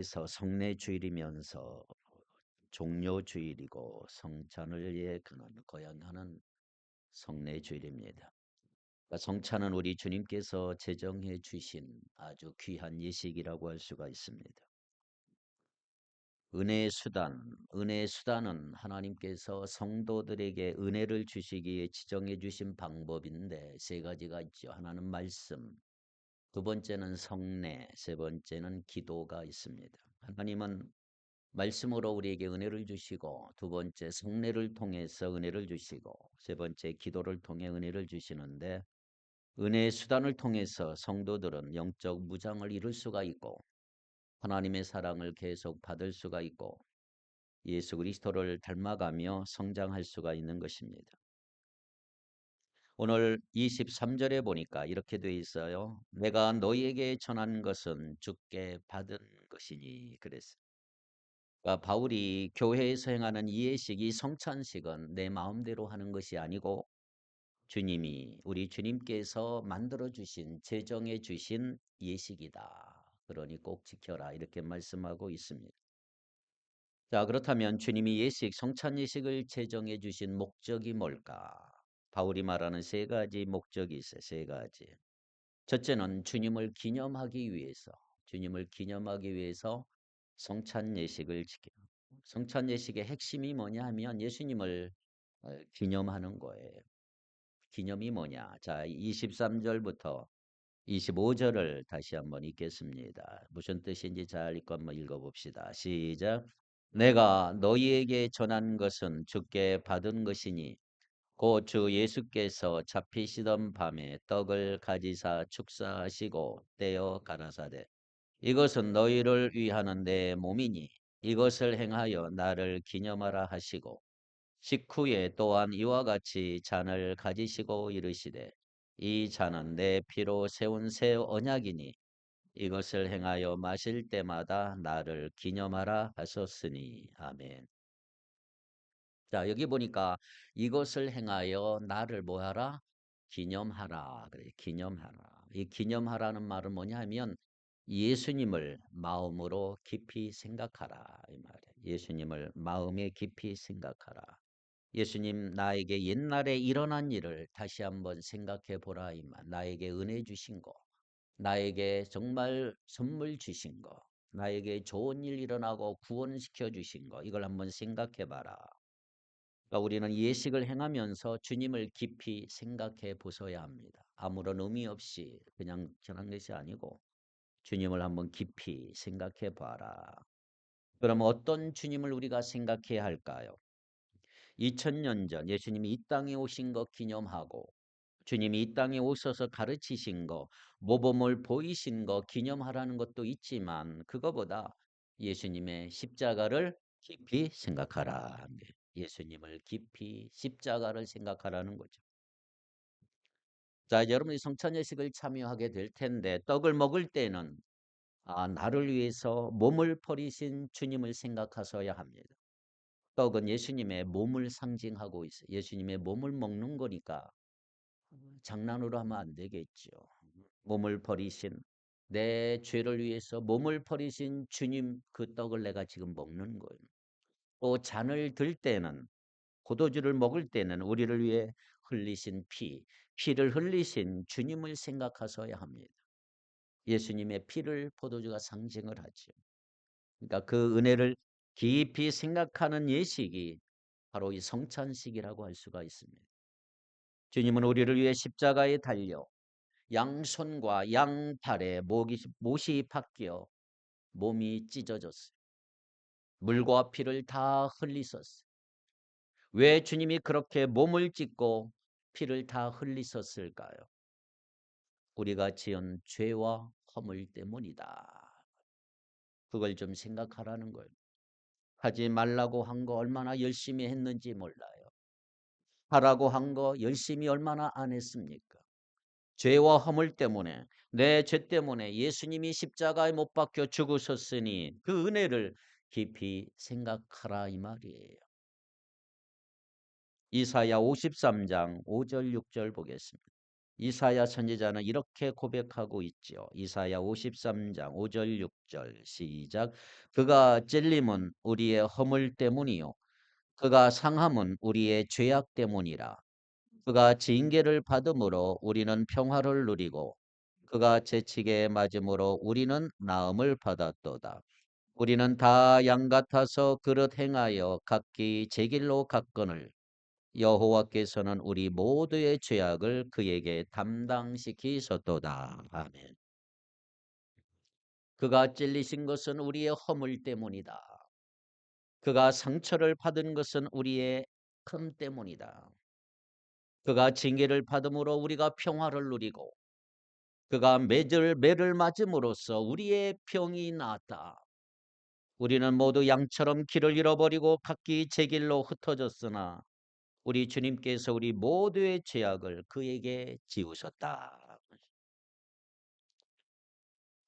그래서 성례주일이면서 종료주일이고 성찬을 거행하는 성례주일입니다. 그러니까 성찬은 우리 주님께서 제정해 주신 아주 귀한 예식이라고 할 수가 있습니다. 은혜의 수단은 하나님께서 성도들에게 은혜를 주시기에 지정해 주신 방법인데 세 가지가 있죠. 하나는 말씀, 두 번째는 성례, 세 번째는 기도가 있습니다. 하나님은 말씀으로 우리에게 은혜를 주시고, 두 번째 성례를 통해서 은혜를 주시고, 세 번째 기도를 통해 은혜를 주시는데, 은혜의 수단을 통해서 성도들은 영적 무장을 이룰 수가 있고 하나님의 사랑을 계속 받을 수가 있고 예수 그리스도를 닮아가며 성장할 수가 있는 것입니다. 오늘 23절에 보니까 이렇게 되어 있어요. 내가 너희에게 전한 것은 주께 받은 것이니 그랬어요. 그러니까 바울이 교회에서 행하는 이 예식이 성찬식은 내 마음대로 하는 것이 아니고 주님이 우리 주님께서 만들어 주신 제정해 주신 예식이다. 그러니 꼭 지켜라 이렇게 말씀하고 있습니다. 자, 그렇다면 주님이 예식 성찬 예식을 제정해 주신 목적이 뭘까? 바울이 말하는 세 가지 목적이 있어요. 세 가지. 첫째는 주님을 기념하기 위해서 성찬 예식을 지켜. 성찬 예식의 핵심이 뭐냐 하면 예수님을 기념하는 거예요. 기념이 뭐냐? 자, 23절부터 25절을 다시 한번 읽겠습니다. 무슨 뜻인지 잘 읽고 한번 읽어봅시다. 시작. 내가 너희에게 전한 것은 주께 받은 것이니 곧 주 예수께서 잡히시던 밤에 떡을 가지사 축사하시고 떼어 가라사대 이것은 너희를 위하는 내 몸이니 이것을 행하여 나를 기념하라 하시고 식후에 또한 이와 같이 잔을 가지시고 이르시되 이 잔은 내 피로 세운 새 언약이니 이것을 행하여 마실 때마다 나를 기념하라 하셨으니 아멘. 자, 여기 보니까 이것을 행하여 나를 뭐하라? 기념하라. 그래, 기념하라. 이 기념하라는 말은 뭐냐 하면 예수님을 마음으로 깊이 생각하라. 이 말이에요. 예수님을 마음에 깊이 생각하라. 예수님 나에게 옛날에 일어난 일을 다시 한번 생각해 보라. 이 말. 나에게 은혜 주신 거. 나에게 정말 선물 주신 거. 나에게 좋은 일 일어나고 구원시켜 주신 거. 이걸 한번 생각해 봐라. 그러니까 우리는 예식을 행하면서 주님을 깊이 생각해 보셔야 합니다. 아무런 의미 없이 그냥 전한 것이 아니고 주님을 한번 깊이 생각해 봐라. 그럼 어떤 주님을 우리가 생각해야 할까요? 2000년 전 예수님이 이 땅에 오신 것 기념하고 주님이 이 땅에 오셔서 가르치신 거, 모범을 보이신 거 기념하라는 것도 있지만 그거보다 예수님의 십자가를 깊이 생각하라. 예수님을 깊이 십자가를 생각하라는 거죠. 자, 이제 여러분이 성찬 예식을 참여하게 될 텐데 떡을 먹을 때는 나를 위해서 몸을 버리신 주님을 생각하셔야 합니다. 떡은 예수님의 몸을 상징하고 있어요. 예수님의 몸을 먹는 거니까 장난으로 하면 안 되겠죠. 몸을 버리신 내 죄를 위해서 몸을 버리신 주님 그 떡을 내가 지금 먹는 거예요. 또 잔을 들 때는 포도주를 먹을 때는 우리를 위해 흘리신 피를 흘리신 주님을 생각하셔야 합니다. 예수님의 피를 포도주가 상징을 하죠. 그러니까 그 은혜를 깊이 생각하는 예식이 바로 이 성찬식이라고 할 수가 있습니다. 주님은 우리를 위해 십자가에 달려 양손과 양팔에 못이 박혀 몸이 찢어졌어요. 물과 피를 다 흘리셨어요. 왜 주님이 그렇게 몸을 찢고 피를 다 흘리셨을까요? 우리가 지은 죄와 허물 때문이다. 그걸 좀 생각하라는 거예요. 하지 말라고 한 거 얼마나 열심히 했는지 몰라요. 하라고 한 거 열심히 얼마나 안 했습니까? 죄와 허물 때문에 내 죄 때문에 예수님이 십자가에 못 박혀 죽으셨으니 그 은혜를 깊이 생각하라 이 말이에요. 이사야 53장 5절 6절 보겠습니다. 이사야 선지자는 이렇게 고백하고 있지요. 이사야 53장 5절 6절 시작. 그가 찔림은 우리의 허물 때문이요 그가 상함은 우리의 죄악 때문이라. 그가 징계를 받음으로 우리는 평화를 누리고 그가 채찍에 맞음으로 우리는 나음을 받았도다. 우리는 다 양 같아서 그릇 행하여 각기 제 길로 갔거늘 여호와께서는 우리 모두의 죄악을 그에게 담당시키셨도다. 아멘. 그가 찔리신 것은 우리의 허물 때문이다. 그가 상처를 받은 것은 우리의 흠 때문이다. 그가 징계를 받음으로 우리가 평화를 누리고 그가 매를 맞음으로써 우리의 병이 나았다. 우리는 모두 양처럼 길을 잃어버리고 각기 제 길로 흩어졌으나 우리 주님께서 우리 모두의 죄악을 그에게 지우셨다.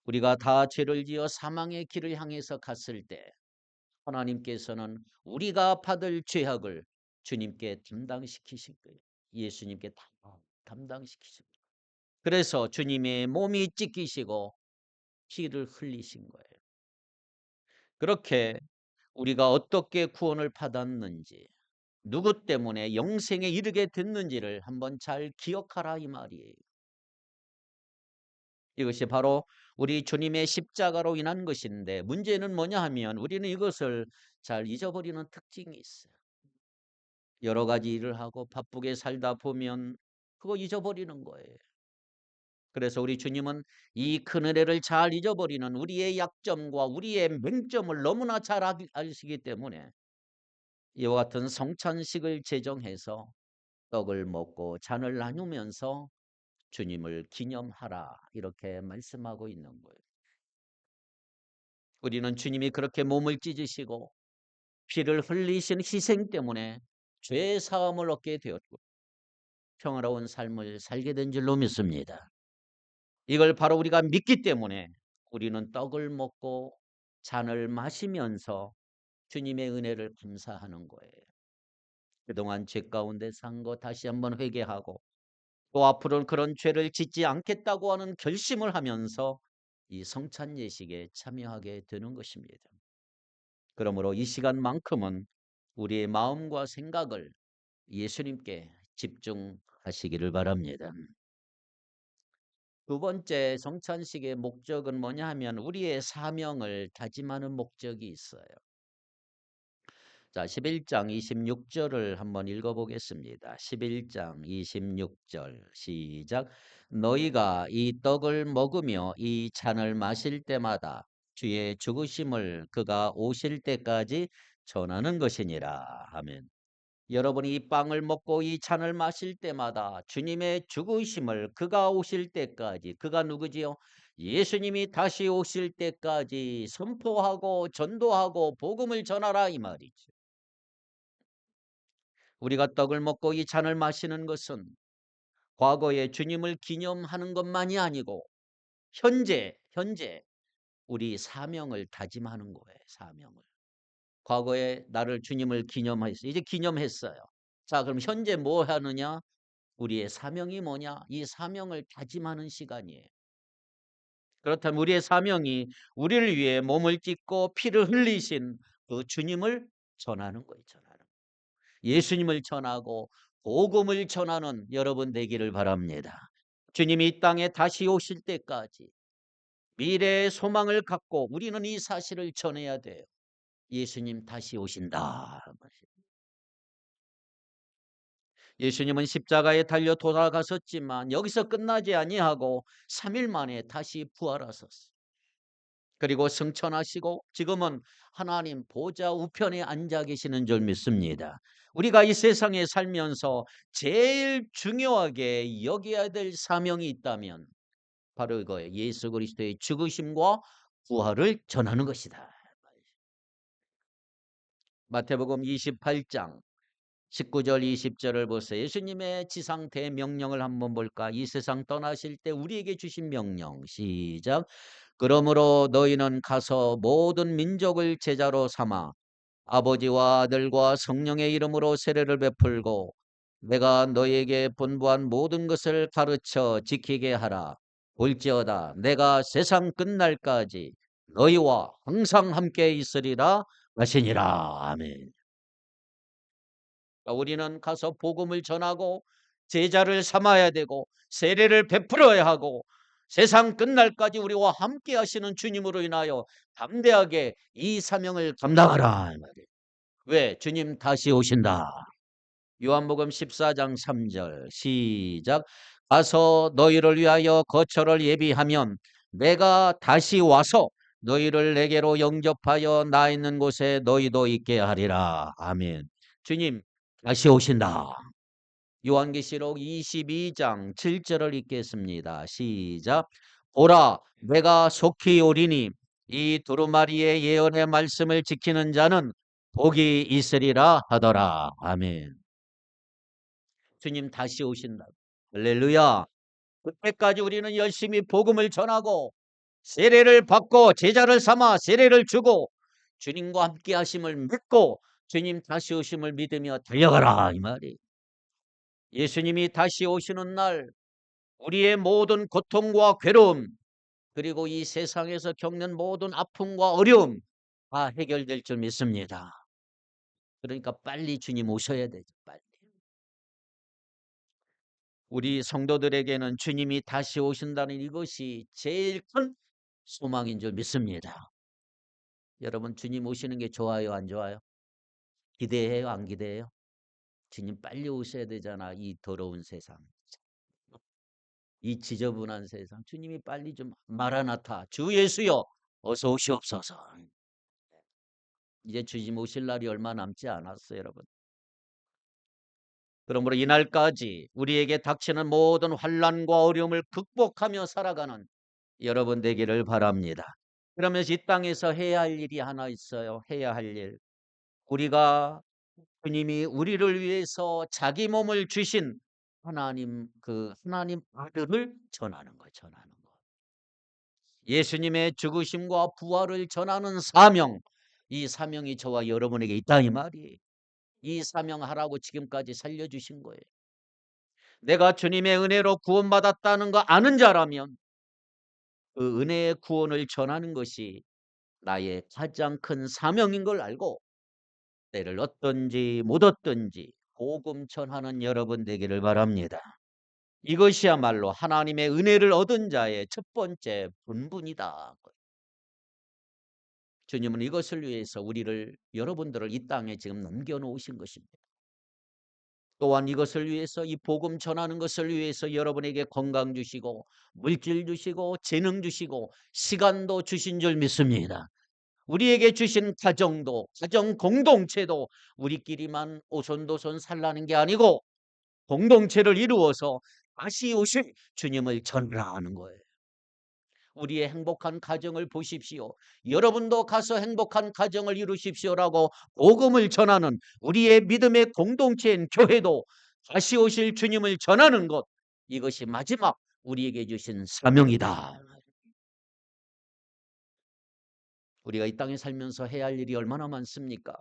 우리가 다 죄를 지어 사망의 길을 향해서 갔을 때 하나님께서는 우리가 받을 죄악을 주님께 담당시키신 거예요. 예수님께 다 담당시키신 거예요. 그래서 주님의 몸이 찢기시고 피를 흘리신 거예요. 그렇게 우리가 어떻게 구원을 받았는지 누구 때문에 영생에 이르게 됐는지를 한번 잘 기억하라 이 말이에요. 이것이 바로 우리 주님의 십자가로 인한 것인데 문제는 뭐냐 하면 우리는 이것을 잘 잊어버리는 특징이 있어요. 여러 가지 일을 하고 바쁘게 살다 보면 그거 잊어버리는 거예요. 그래서 우리 주님은 이 큰 은혜를 잘 잊어버리는 우리의 약점과 우리의 맹점을 너무나 잘 아시기 때문에 이와 같은 성찬식을 제정해서 떡을 먹고 잔을 나누면서 주님을 기념하라 이렇게 말씀하고 있는 거예요. 우리는 주님이 그렇게 몸을 찢으시고 피를 흘리신 희생 때문에 죄 사함을 얻게 되었고 평화로운 삶을 살게 된 줄로 믿습니다. 이걸 바로 우리가 믿기 때문에 우리는 떡을 먹고 잔을 마시면서 주님의 은혜를 감사하는 거예요. 그동안 죄 가운데 산 거 다시 한번 회개하고 또 앞으로는 그런 죄를 짓지 않겠다고 하는 결심을 하면서 이 성찬 예식에 참여하게 되는 것입니다. 그러므로 이 시간만큼은 우리의 마음과 생각을 예수님께 집중하시기를 바랍니다. 두 번째 성찬식의 목적은 뭐냐 하면 우리의 사명을 다짐하는 목적이 있어요. 자, 11장 26절을 한번 읽어보겠습니다. 11장 26절 시작. 너희가 이 떡을 먹으며 이 잔을 마실 때마다 주의 죽으심을 그가 오실 때까지 전하는 것이니라. 아멘. 여러분이 이 빵을 먹고 이 잔을 마실 때마다 주님의 죽으심을 그가 오실 때까지 그가 누구지요? 예수님이 다시 오실 때까지 선포하고 전도하고 복음을 전하라 이 말이죠. 우리가 떡을 먹고 이 잔을 마시는 것은 과거에 주님을 기념하는 것만이 아니고 현재 우리 사명을 다짐하는 거예요. 사명을. 과거에 나를 주님을 기념했어요. 이제 기념했어요. 자, 그럼 현재 뭐 하느냐? 우리의 사명이 뭐냐? 이 사명을 다짐하는 시간이에요. 그렇다면 우리의 사명이 우리를 위해 몸을 찢고 피를 흘리신 그 주님을 전하는 거예요. 전하는. 예수님을 전하고 복음을 전하는 여러분 되기를 바랍니다. 주님이 이 땅에 다시 오실 때까지 미래의 소망을 갖고 우리는 이 사실을 전해야 돼요. 예수님 다시 오신다. 예수님은 십자가에 달려 돌아가셨지만 여기서 끝나지 아니하고 3일 만에 다시 부활하셨어요. 그리고 승천하시고 지금은 하나님 보좌 우편에 앉아 계시는 줄 믿습니다. 우리가 이 세상에 살면서 제일 중요하게 여겨야 될 사명이 있다면 바로 이거예요. 예수 그리스도의 죽으심과 부활을 전하는 것이다. 마태복음 28장 19절 20절을 보세요. 예수님의 지상 대명령을 한번 볼까? 이 세상 떠나실 때 우리에게 주신 명령 시작. 그러므로 너희는 가서 모든 민족을 제자로 삼아 아버지와 아들과 성령의 이름으로 세례를 베풀고 내가 너에게 분부한 모든 것을 가르쳐 지키게 하라. 볼지어다 내가 세상 끝날까지 너희와 항상 함께 있으리라 하시니라. 아멘. 우리는 가서 복음을 전하고 제자를 삼아야 되고 세례를 베풀어야 하고 세상 끝날까지 우리와 함께 하시는 주님으로 인하여 담대하게 이 사명을 감당하라. 왜? 주님 다시 오신다. 요한복음 14장 3절 시작. 가서 너희를 위하여 거처를 예비하면 내가 다시 와서 너희를 내게로 영접하여 나 있는 곳에 너희도 있게 하리라. 아멘. 주님 다시 오신다. 요한계시록 22장 7절을 읽겠습니다. 시작. 보라 내가 속히 오리니 이 두루마리의 예언의 말씀을 지키는 자는 복이 있으리라 하더라. 아멘. 주님 다시 오신다. 할렐루야. 그때까지 우리는 열심히 복음을 전하고 세례를 받고 제자를 삼아 세례를 주고 주님과 함께 하심을 믿고 주님 다시 오심을 믿으며 달려가라 이 말이. 예수님이 다시 오시는 날 우리의 모든 고통과 괴로움 그리고 이 세상에서 겪는 모든 아픔과 어려움 다 해결될 줄 믿습니다. 그러니까 빨리 주님 오셔야 되죠. 빨리. 우리 성도들에게는 주님이 다시 오신다는 이것이 제일 큰 소망인 줄 믿습니다. 여러분 주님 오시는 게 좋아요, 안 좋아요? 기대해요, 안 기대해요? 주님 빨리 오셔야 되잖아. 이 더러운 세상, 이 지저분한 세상. 주님이 빨리 좀 마라나타, 주 예수여 어서 오시옵소서. 이제 주님 오실 날이 얼마 남지 않았어요, 여러분. 그러므로 이날까지 우리에게 닥치는 모든 환난과 어려움을 극복하며 살아가는 여러분 되기를 바랍니다. 그러면서 이 땅에서 해야 할 일이 하나 있어요. 해야 할 일. 우리가 주님이 우리를 위해서 자기 몸을 주신 하나님 아들을 전하는 거, 전하는 거. 예수님의 죽으심과 부활을 전하는 사명. 이 사명이 저와 여러분에게 있다 이 말이에요. 이 사명하라고 지금까지 살려주신 거예요. 내가 주님의 은혜로 구원받았다는 거 아는 자라면 그 은혜의 구원을 전하는 것이 나의 가장 큰 사명인 걸 알고 때를 얻든지 못 얻든지 복음 전하는 여러분 되기를 바랍니다. 이것이야말로 하나님의 은혜를 얻은 자의 첫 번째 본분이다. 주님은 이것을 위해서 여러분들을 이 땅에 지금 남겨놓으신 것입니다. 또한 이것을 위해서 이 복음 전하는 것을 위해서 여러분에게 건강 주시고 물질 주시고 재능 주시고 시간도 주신 줄 믿습니다. 우리에게 주신 가정 공동체도 우리끼리만 오손도손 살라는 게 아니고 공동체를 이루어서 다시 오실 주님을 전하는 거예요. 우리의 행복한 가정을 보십시오. 여러분도 가서 행복한 가정을 이루십시오라고 복음을 전하는 우리의 믿음의 공동체인 교회도 다시 오실 주님을 전하는 것, 이것이 마지막 우리에게 주신 사명이다. 우리가 이 땅에 살면서 해야 할 일이 얼마나 많습니까?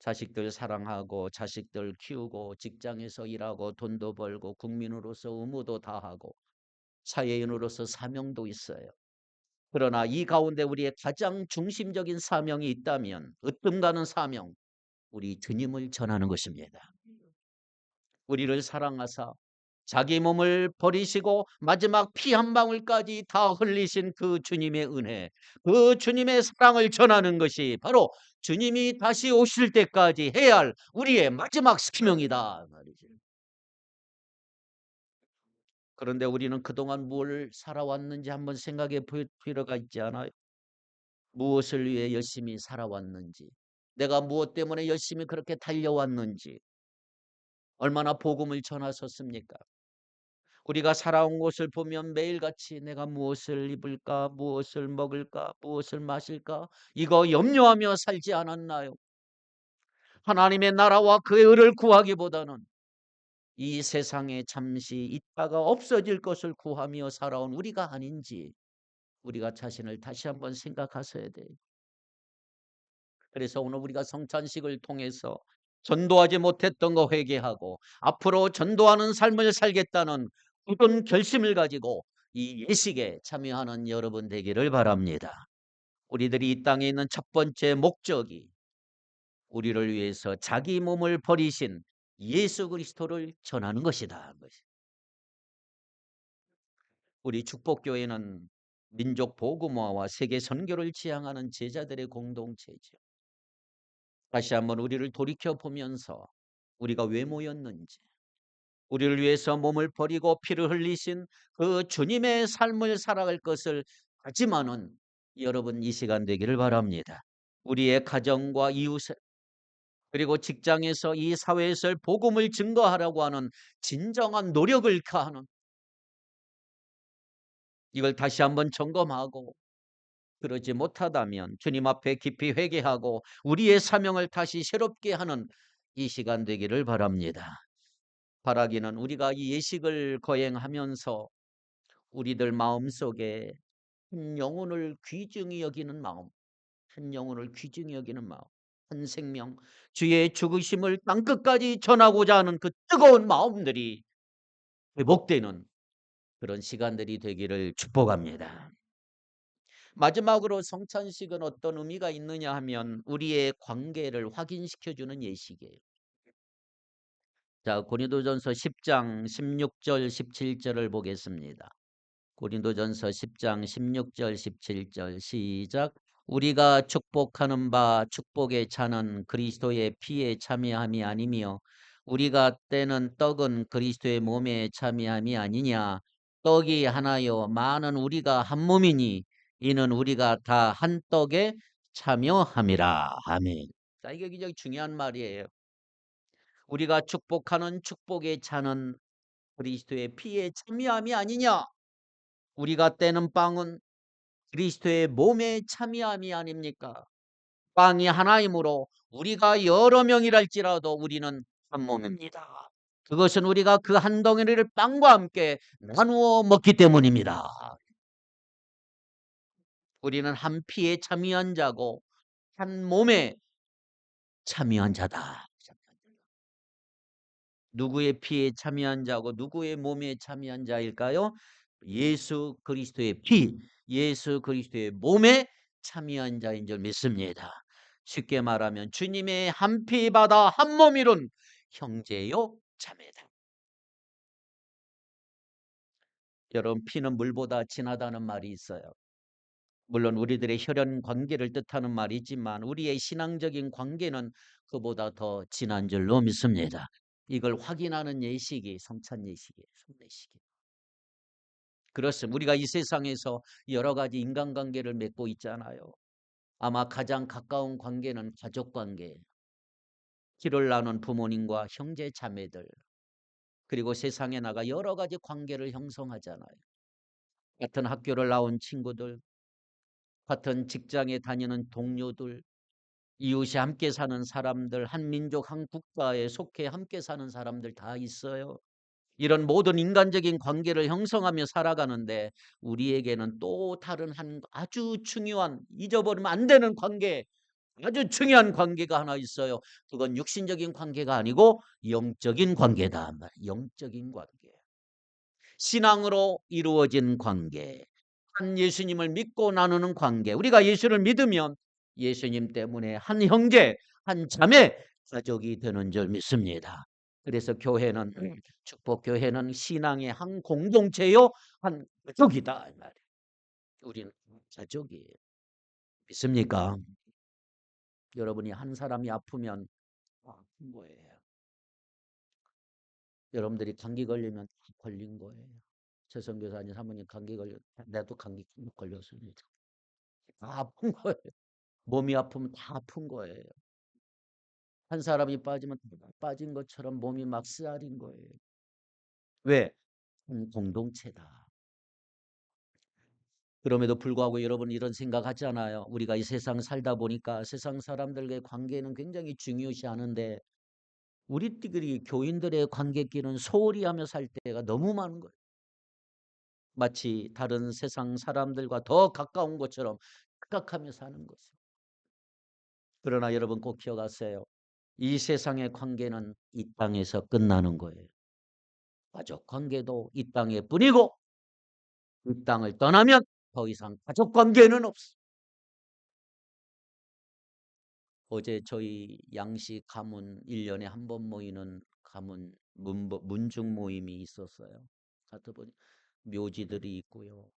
자식들 사랑하고 자식들 키우고 직장에서 일하고 돈도 벌고 국민으로서 의무도 다하고 사회인으로서 사명도 있어요. 그러나 이 가운데 우리의 가장 중심적인 사명이 있다면 으뜸가는 사명, 우리 주님을 전하는 것입니다. 우리를 사랑하사 자기 몸을 버리시고 마지막 피 한 방울까지 다 흘리신 그 주님의 은혜, 그 주님의 사랑을 전하는 것이 바로 주님이 다시 오실 때까지 해야 할 우리의 마지막 사명이다 말이죠. 그런데 우리는 그동안 뭘 살아왔는지 한번 생각해 볼 필요가 있지 않아요? 무엇을 위해 열심히 살아왔는지, 내가 무엇 때문에 열심히 그렇게 달려왔는지, 얼마나 복음을 전하셨습니까? 우리가 살아온 것을 보면 매일같이 내가 무엇을 입을까, 무엇을 먹을까, 무엇을 마실까, 이거 염려하며 살지 않았나요? 하나님의 나라와 그의 의를 구하기보다는 이 세상에 잠시 있다가 없어질 것을 구하며 살아온 우리가 아닌지 우리가 자신을 다시 한번 생각하셔야 돼요. 그래서 오늘 우리가 성찬식을 통해서 전도하지 못했던 거 회개하고 앞으로 전도하는 삶을 살겠다는 굳은 결심을 가지고 이 예식에 참여하는 여러분 되기를 바랍니다. 우리들이 이 땅에 있는 첫 번째 목적이 우리를 위해서 자기 몸을 버리신 예수 그리스도를 전하는 것이다. 우리 축복교회는 민족 복음화와 세계 선교를 지향하는 제자들의 공동체죠. 다시 한번 우리를 돌이켜 보면서 우리가 왜 모였는지, 우리를 위해서 몸을 버리고 피를 흘리신 그 주님의 삶을 살아갈 것을 다짐하는 여러분 이 시간 되기를 바랍니다. 우리의 가정과 이웃 그리고 직장에서 이 사회에서 복음을 증거하려고 하는 진정한 노력을 다하는 이걸 다시 한번 점검하고 그러지 못하다면 주님 앞에 깊이 회개하고 우리의 사명을 다시 새롭게 하는 이 시간 되기를 바랍니다. 바라기는 우리가 이 예식을 거행하면서 우리들 마음속에 한 영혼을 귀중히 여기는 마음, 한 영혼을 귀중히 여기는 마음, 한 생명, 주의 죽으심을 땅끝까지 전하고자 하는 그 뜨거운 마음들이 회복되는 그런 시간들이 되기를 축복합니다. 마지막으로 성찬식은 어떤 의미가 있느냐 하면 우리의 관계를 확인시켜주는 예식이에요. 자, 고린도전서 10장 16절 17절을 보겠습니다. 고린도전서 10장 16절 17절 시작. 우리가 축복하는 바 축복의 차는 그리스도의 피에 참여함이 아니며 우리가 떼는 떡은 그리스도의 몸에 참여함이 아니냐. 떡이 하나요 많은 우리가 한 몸이니 이는 우리가 다 한 떡에 참여함이라. 아멘. 자, 이게 굉장히 중요한 말이에요. 우리가 축복하는 축복의 차는 그리스도의 피에 참여함이 아니냐. 우리가 떼는 빵은 그리스도의 몸에 참여함이 아닙니까? 빵이 하나이므로 우리가 여러 명이랄지라도 우리는 한 몸입니다. 그것은 우리가 그 한 덩어리를 빵과 함께 나누어 먹기 때문입니다. 우리는 한 피에 참여한 자고 한 몸에 참여한 자다. 누구의 피에 참여한 자고 누구의 몸에 참여한 자일까요? 예수 그리스도의 피, 예수 그리스도의 몸에 참여한 자인 줄 믿습니다. 쉽게 말하면 주님의 한 피 받아 한 몸 이룬 형제요 자매다. 여러분, 피는 물보다 진하다는 말이 있어요. 물론 우리들의 혈연 관계를 뜻하는 말이지만 우리의 신앙적인 관계는 그보다 더 진한 줄로 믿습니다. 이걸 확인하는 예식이 성찬 예식이에요. 성례식이에요. 그렇습니다. 우리가 이 세상에서 여러 가지 인간관계를 맺고 있잖아요. 아마 가장 가까운 관계는 가족 관계예요. 피를 나눈 부모님과 형제 자매들 그리고 세상에 나가 여러 가지 관계를 형성하잖아요. 같은 학교를 나온 친구들, 같은 직장에 다니는 동료들, 이웃이 함께 사는 사람들, 한 민족, 한 국가에 속해 함께 사는 사람들 다 있어요. 이런 모든 인간적인 관계를 형성하며 살아가는데 우리에게는 또 다른 한 아주 중요한 잊어버리면 안 되는 관계, 아주 중요한 관계가 하나 있어요. 그건 육신적인 관계가 아니고 영적인 관계다. 영적인 관계. 신앙으로 이루어진 관계. 한 예수님을 믿고 나누는 관계. 우리가 예수를 믿으면 예수님 때문에 한 형제, 한 자매, 가족이 되는 줄 믿습니다. 그래서 교회는 축복교회는 신앙의 한 공동체요, 한 가족이다 이 말이에요. 우리는 가족이에요. 믿습니까? 여러분이 한 사람이 아프면 아픈 거예요. 여러분들이 감기 걸리면 다 걸린 거예요. 최선 교사님 사모님 감기 걸려 나도 감기 걸렸습니다. 다 아픈 거예요. 몸이 아프면 다 아픈 거예요. 한 사람이 빠지면 다 빠진 것처럼 몸이 막 쓰라린 거예요. 왜? 한 공동체다. 그럼에도 불구하고 여러분 이런 생각하잖아요. 우리가 이 세상 살다 보니까 세상 사람들과의 관계는 굉장히 중요시하는데 우리들이 교인들의 관계끼는 소홀히 하며 살 때가 너무 많은 거예요. 마치 다른 세상 사람들과 더 가까운 것처럼 착각하며 사는 것이에요. 그러나 여러분 꼭 기억하세요. 이 세상의 관계는 이 땅에서 끝나는 거예요. 가족 관계도 이 땅에 뿐이고 이 땅을 떠나면 더 이상 가족 관계는 없어. 어제 저희 양식 가문 1년에 한 번 모이는 가문 문중 모임이 있었어요. 가서 보니 묘지들이 있고요.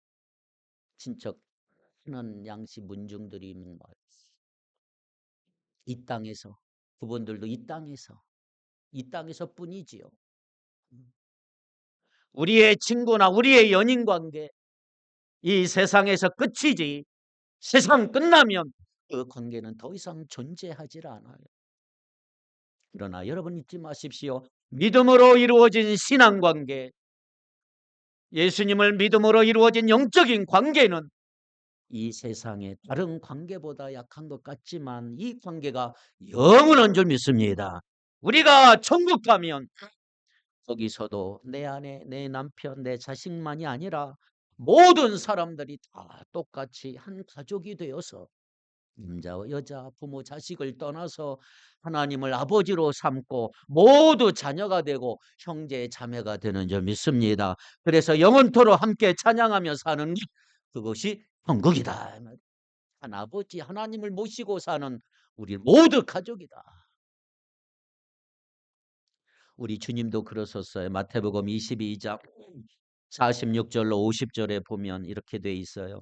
친척 하는 양식 문중들이 있는 거예요. 이 땅에서 그분들도 이 땅에서 뿐이지요. 우리의 친구나 우리의 연인 관계 이 세상에서 끝이지 세상 끝나면 그 관계는 더 이상 존재하지 않아요. 그러나 여러분 잊지 마십시오. 믿음으로 이루어진 신앙관계, 예수님을 믿음으로 이루어진 영적인 관계는 이 세상의 다른 관계보다 약한 것 같지만 이 관계가 영원한 줄 믿습니다. 우리가 천국 가면 거기서도 내 아내, 내 남편, 내 자식만이 아니라 모든 사람들이 다 똑같이 한 가족이 되어서 남자와 여자, 부모, 자식을 떠나서 하나님을 아버지로 삼고 모두 자녀가 되고 형제, 자매가 되는 줄 믿습니다. 그래서 영원토록 함께 찬양하며 사는 게 그것이 천국이다. 한 아버지 하나님을 모시고 사는 우리 모두 가족이다. 우리 주님도 그러셨어요. 마태복음 22장 46절로 50절에 보면 이렇게 돼 있어요.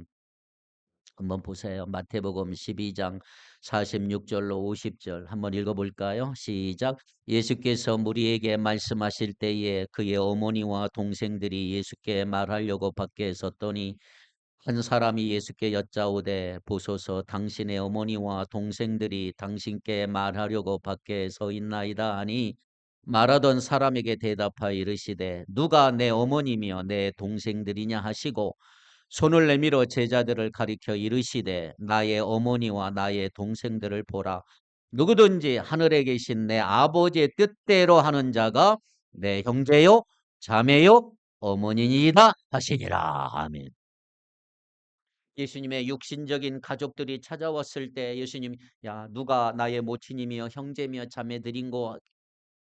한번 보세요. 마태복음 12장 46절로 50절 한번 읽어볼까요? 시작. 예수께서 무리에게 말씀하실 때에 그의 어머니와 동생들이 예수께 말하려고 밖에 섰더니 한 사람이 예수께 여짜오되 보소서 당신의 어머니와 동생들이 당신께 말하려고 밖에 서 있나이다 하니 말하던 사람에게 대답하여 이르시되 누가 내 어머니며 내 동생들이냐 하시고 손을 내밀어 제자들을 가리켜 이르시되 나의 어머니와 나의 동생들을 보라. 누구든지 하늘에 계신 내 아버지의 뜻대로 하는 자가 내 형제요 자매요 어머니이다 하시니라. 아멘. 예수님의 육신적인 가족들이 찾아왔을 때 예수님 야 누가 나의 모친이며 형제며 자매들인 거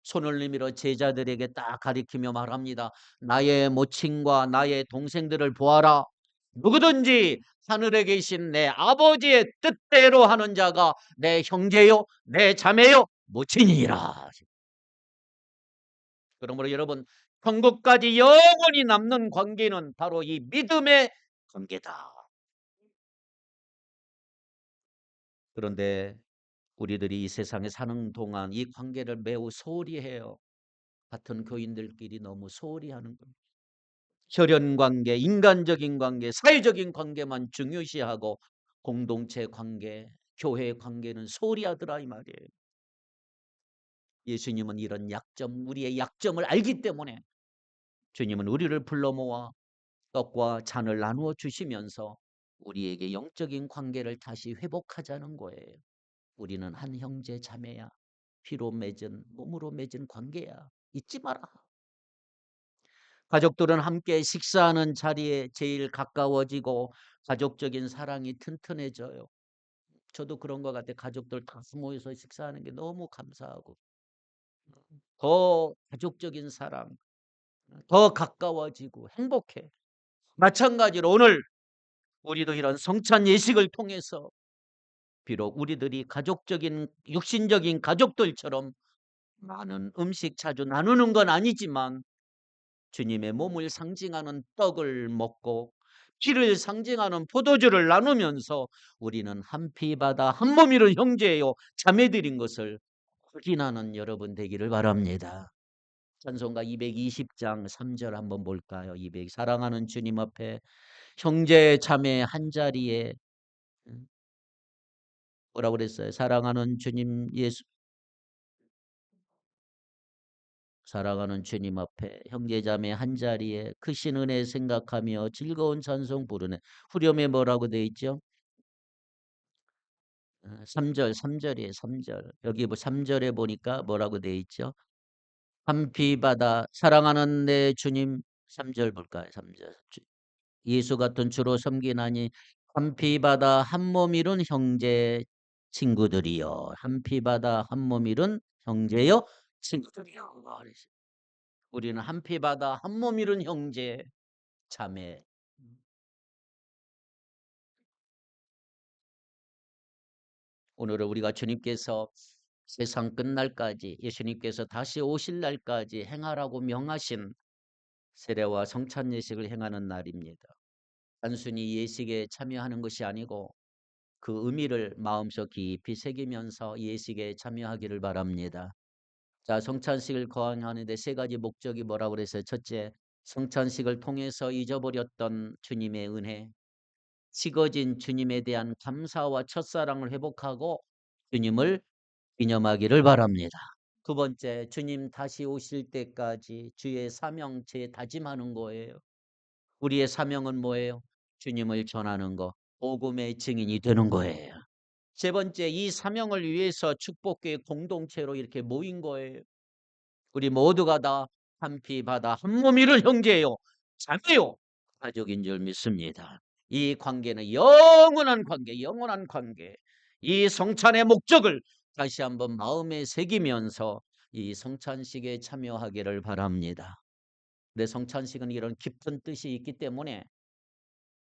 손을 내밀어 제자들에게 딱 가리키며 말합니다. 나의 모친과 나의 동생들을 보아라. 누구든지 하늘에 계신 내 아버지의 뜻대로 하는 자가 내 형제요 내 자매요 모친이라. 그러므로 여러분 천국까지 영원히 남는 관계는 바로 이 믿음의 관계다. 그런데 우리들이 이 세상에 사는 동안 이 관계를 매우 소홀히 해요. 같은 교인들끼리 너무 소홀히 하는 겁니다. 혈연 관계, 인간적인 관계, 사회적인 관계만 중요시하고 공동체 관계, 교회 관계는 소홀히 하더라 이 말이에요. 예수님은 이런 약점, 우리의 약점을 알기 때문에 주님은 우리를 불러 모아 떡과 잔을 나누어 주시면서 우리에게 영적인 관계를 다시 회복하자는 거예요. 우리는 한 형제 자매야. 피로 맺은 몸으로 맺은 관계야. 잊지 마라. 가족들은 함께 식사하는 자리에 제일 가까워지고 가족적인 사랑이 튼튼해져요. 저도 그런 것 같아요. 가족들 다 모여서 식사하는 게 너무 감사하고 더 가족적인 사랑, 더 가까워지고 행복해. 마찬가지로 오늘 우리도 이런 성찬 예식을 통해서 비록 우리들이 가족적인 육신적인 가족들처럼 많은 음식 자주 나누는 건 아니지만 주님의 몸을 상징하는 떡을 먹고 피를 상징하는 포도주를 나누면서 우리는 한 피 바다 한 몸 이룬 형제요 자매들인 것을 확인하는 여러분 되기를 바랍니다. 찬송가 220장 3절 한번 볼까요? 200 사랑하는 주님 앞에 형제 자매 한자리에 뭐라고 그랬어요? 사랑하는 주님 예수 사랑하는 주님 앞에 형제자매 한자리에 크신 은혜 생각하며 즐거운 찬송 부르네. 후렴에 뭐라고 돼 있죠? 3절, 3절이에요. 3절. 여기 뭐 3절에 보니까 뭐라고 돼 있죠? 한피바다 사랑하는 내 주님 3절 볼까요? 3절. 예수 같은 주로 섬기나니 한피바다 한 몸 이룬 형제 친구들이여 한피바다 한 몸 이룬 형제요, 친구들이요. 우리는 한 피 바다 한 몸 이룬 형제 자매. 오늘은 우리가 주님께서 세상 끝날까지, 예수님께서 다시 오실 날까지 행하라고 명하신 세례와 성찬 예식을 행하는 날입니다. 단순히 예식에 참여하는 것이 아니고 그 의미를 마음속 깊이 새기면서 예식에 참여하기를 바랍니다. 자, 성찬식을 거행하는데 세 가지 목적이 뭐라고 그랬어요? 첫째, 성찬식을 통해서 잊어버렸던 주님의 은혜, 식어진 주님에 대한 감사와 첫사랑을 회복하고 주님을 기념하기를 바랍니다. 두 번째, 주님 다시 오실 때까지 주의 사명 다짐하는 거예요. 우리의 사명은 뭐예요? 주님을 전하는 거, 복음의 증인이 되는 거예요. 세 번째, 이 사명을 위해서 축복교회 공동체로 이렇게 모인 거예요. 우리 모두가 다 한 피 바다 한 몸 이룰 형제요, 자매요, 가족인 줄 믿습니다. 이 관계는 영원한 관계, 영원한 관계. 이 성찬의 목적을 다시 한번 마음에 새기면서 이 성찬식에 참여하기를 바랍니다. 내 성찬식은 이런 깊은 뜻이 있기 때문에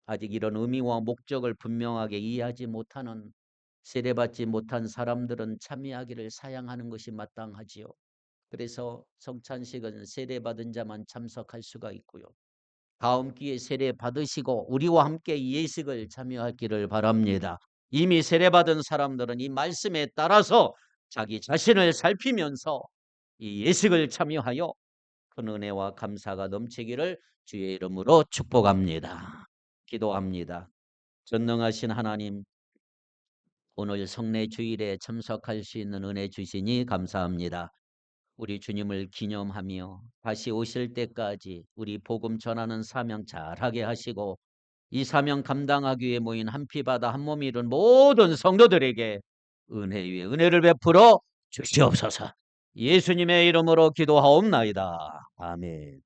아직 이런 의미와 목적을 분명하게 이해하지 못하는, 세례받지 못한 사람들은 참여하기를 사양하는 것이 마땅하지요. 그래서 성찬식은 세례받은 자만 참석할 수가 있고요. 다음 기회에 세례 받으시고 우리와 함께 예식을 참여하기를 바랍니다. 이미 세례받은 사람들은 이 말씀에 따라서 자기 자신을 살피면서 이 예식을 참여하여 큰 은혜와 감사가 넘치기를 주의 이름으로 축복합니다. 기도합니다. 전능하신 하나님, 오늘 성례 주일에 참석할 수 있는 은혜 주시니 감사합니다. 우리 주님을 기념하며 다시 오실 때까지 우리 복음 전하는 사명 잘하게 하시고, 이 사명 감당하기 위해 모인 한 피 바다 한 몸 이룬 모든 성도들에게 은혜 위에 은혜를 베풀어 주시옵소서. 예수님의 이름으로 기도하옵나이다. 아멘.